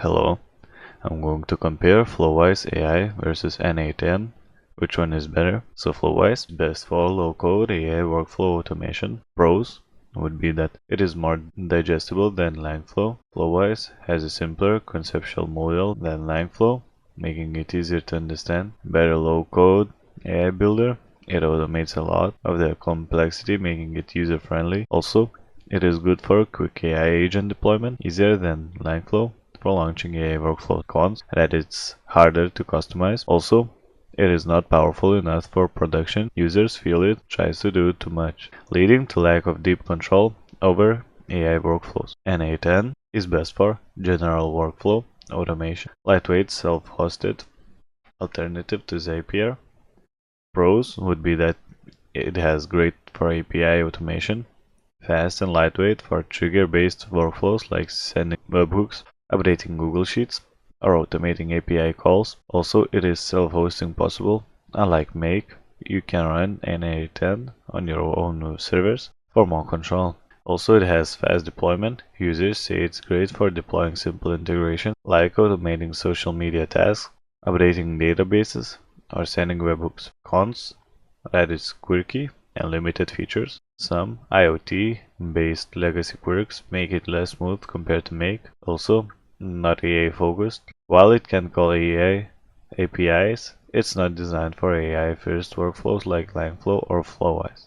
Hello, I'm going to compare Flowwise AI versus N8n. Which one is better? So Flowwise, best for low-code AI workflow automation. Pros would be that it is more digestible than Langflow. Flowwise has a simpler conceptual model than Langflow, making it easier to understand. Better low-code AI builder. It automates a lot of the complexity, making it user-friendly. Also, it is good for quick AI agent deployment, easier than Langflow for launching a workflow. Cons that it's harder to customize. Also, it is not powerful enough for production. Users feel it tries to do too much, leading to lack of deep control over AI workflows. N8n is best for general workflow automation. Lightweight, self-hosted alternative to Zapier. Pros would be that it has great for API automation, fast and lightweight for trigger-based workflows like sending webhooks, updating Google Sheets, or automating API calls. Also, it is self-hosting possible. Unlike Make, you can run N8n on your own servers for more control. Also, it has fast deployment. Users say it's great for deploying simple integration like automating social media tasks, updating databases, or sending webhooks. Cons: that it's quirky and limited features. Some IoT-based legacy quirks make it less smooth compared to Make. Also, not AI-focused. While it can call AI APIs, it's not designed for AI-first workflows like Langflow or Flowwise.